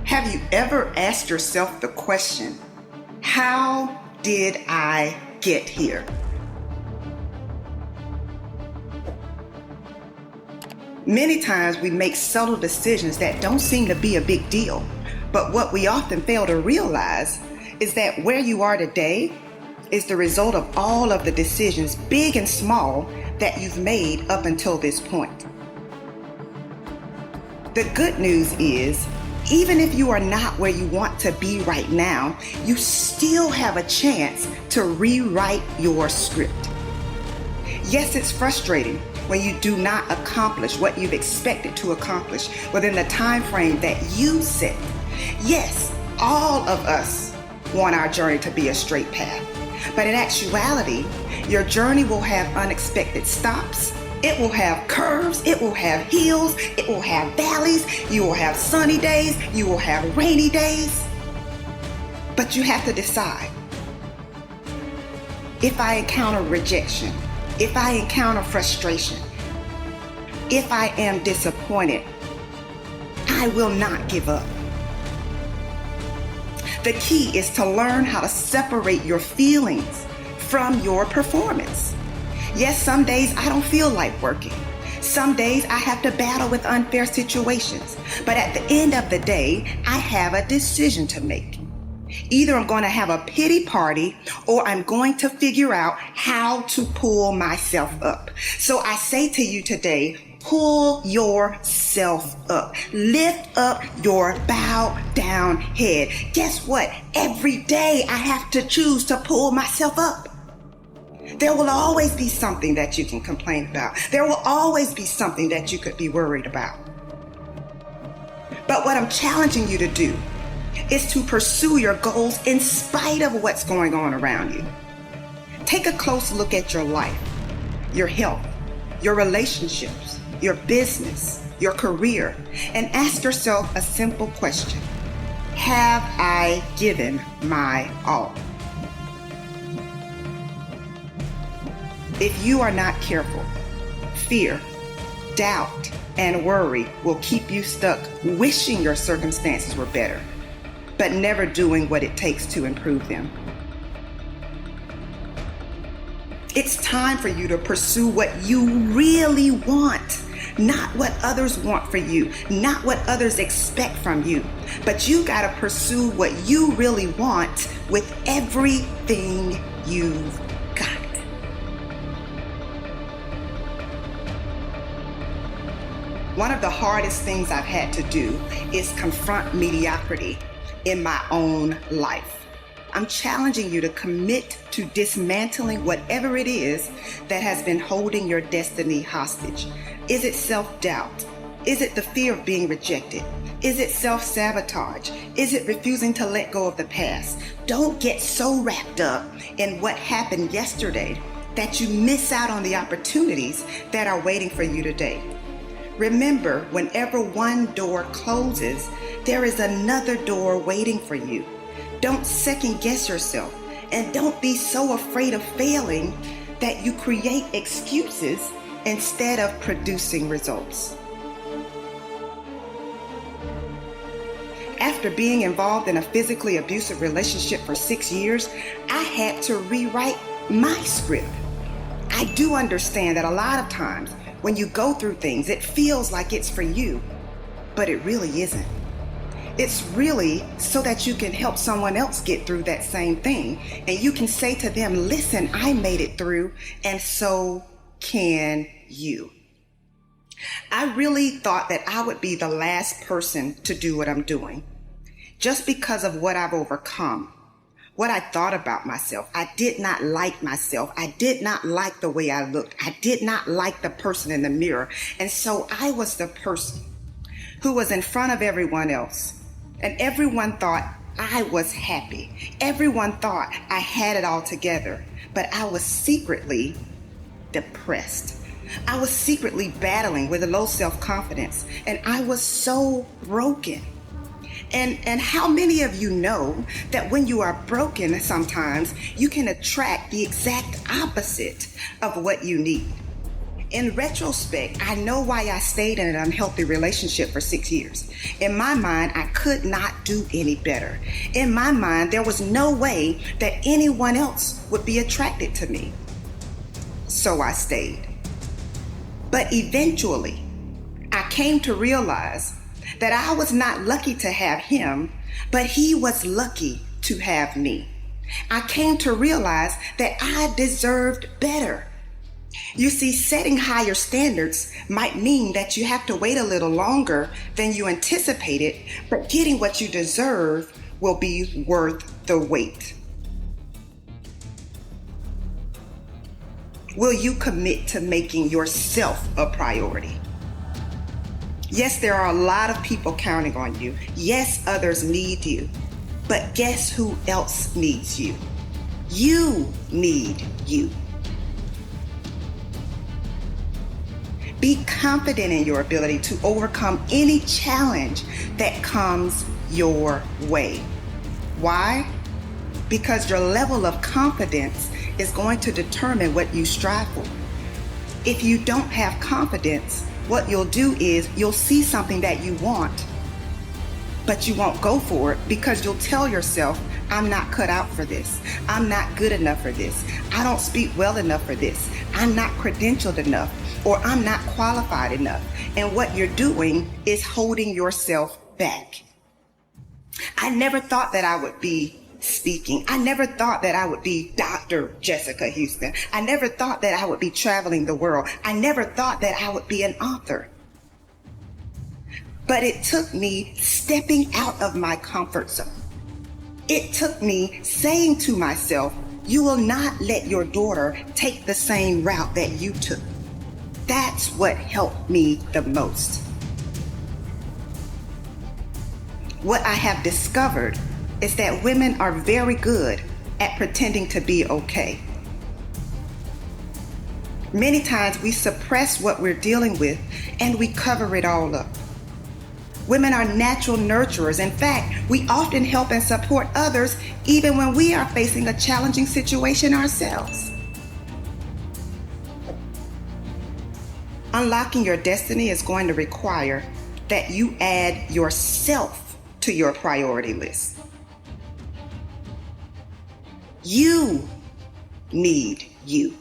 Have you ever asked yourself the question, how did I get here? Many times we make subtle decisions that don't seem to be a big deal, but what we often fail to realize is that where you are today is the result of all of the decisions, big and small, that you've made up until this point. The good news is, even if you are not where you want to be right now, you still have a chance to rewrite your script. Yes, it's frustrating when you do not accomplish what you've expected to accomplish within the time frame that you set. Yes, all of us want our journey to be a straight path. But in actuality, your journey will have unexpected stops. It will have curves, it will have hills, it will have valleys, you will have sunny days, you will have rainy days. But you have to decide. If I encounter rejection, if I encounter frustration, if I am disappointed, I will not give up. The key is to learn how to separate your feelings from your performance. Yes, some days I don't feel like working. Some days I have to battle with unfair situations. But at the end of the day, I have a decision to make. Either I'm going to have a pity party or I'm going to figure out how to pull myself up. So I say to you today, pull yourself up. Lift up your bowed down head. Guess what? Every day I have to choose to pull myself up. There will always be something that you can complain about. There will always be something that you could be worried about. But what I'm challenging you to do is to pursue your goals in spite of what's going on around you. Take a close look at your life, your health, your relationships, your business, your career, and ask yourself a simple question. Have I given my all? If you are not careful, fear, doubt, and worry will keep you stuck wishing your circumstances were better, but never doing what it takes to improve them. It's time for you to pursue what you really want, not what others want for you, not what others expect from you, but you gotta pursue what you really want with everything you've got. One of the hardest things I've had to do is confront mediocrity in my own life. I'm challenging you to commit to dismantling whatever it is that has been holding your destiny hostage. Is it self-doubt? Is it the fear of being rejected? Is it self-sabotage? Is it refusing to let go of the past? Don't get so wrapped up in what happened yesterday that you miss out on the opportunities that are waiting for you today. Remember, whenever one door closes, there is another door waiting for you. Don't second guess yourself, and don't be so afraid of failing that you create excuses instead of producing results. After being involved in a physically abusive relationship for 6 years, I had to rewrite my script. I do understand that a lot of times when you go through things, it feels like it's for you, but it really isn't. It's really so that you can help someone else get through that same thing. And you can say to them, listen, I made it through, and so can you. I really thought that I would be the last person to do what I'm doing, just because of what I've overcome, what I thought about myself. I did not like myself. I did not like the way I looked. I did not like the person in the mirror. And so I was the person who was in front of everyone else. And everyone thought I was happy. Everyone thought I had it all together. But I was secretly depressed. I was secretly battling with a low self-confidence. And I was so broken. And how many of you know that when you are broken sometimes, you can attract the exact opposite of what you need? In retrospect, I know why I stayed in an unhealthy relationship for 6 years. In my mind, I could not do any better. In my mind, there was no way that anyone else would be attracted to me. So I stayed. But eventually, I came to realize that I was not lucky to have him, but he was lucky to have me. I came to realize that I deserved better. You see, setting higher standards might mean that you have to wait a little longer than you anticipated, but getting what you deserve will be worth the wait. Will you commit to making yourself a priority? Yes, there are a lot of people counting on you. Yes, others need you. But guess who else needs you? You need you. Be confident in your ability to overcome any challenge that comes your way. Why? Because your level of confidence is going to determine what you strive for. If you don't have confidence, what you'll do is you'll see something that you want, but you won't go for it because you'll tell yourself, I'm not cut out for this. I'm not good enough for this. I don't speak well enough for this. I'm not credentialed enough, or I'm not qualified enough. And what you're doing is holding yourself back. I never thought that I would be speaking. I never thought that I would be Dr. Jessica Houston. I never thought that I would be traveling the world. I never thought that I would be an author. But it took me stepping out of my comfort zone. It took me saying to myself, you will not let your daughter take the same route that you took. That's what helped me the most. What I have discovered is that women are very good at pretending to be okay. Many times we suppress what we're dealing with and we cover it all up. Women are natural nurturers. In fact, we often help and support others even when we are facing a challenging situation ourselves. Unlocking your destiny is going to require that you add yourself to your priority list. You need you.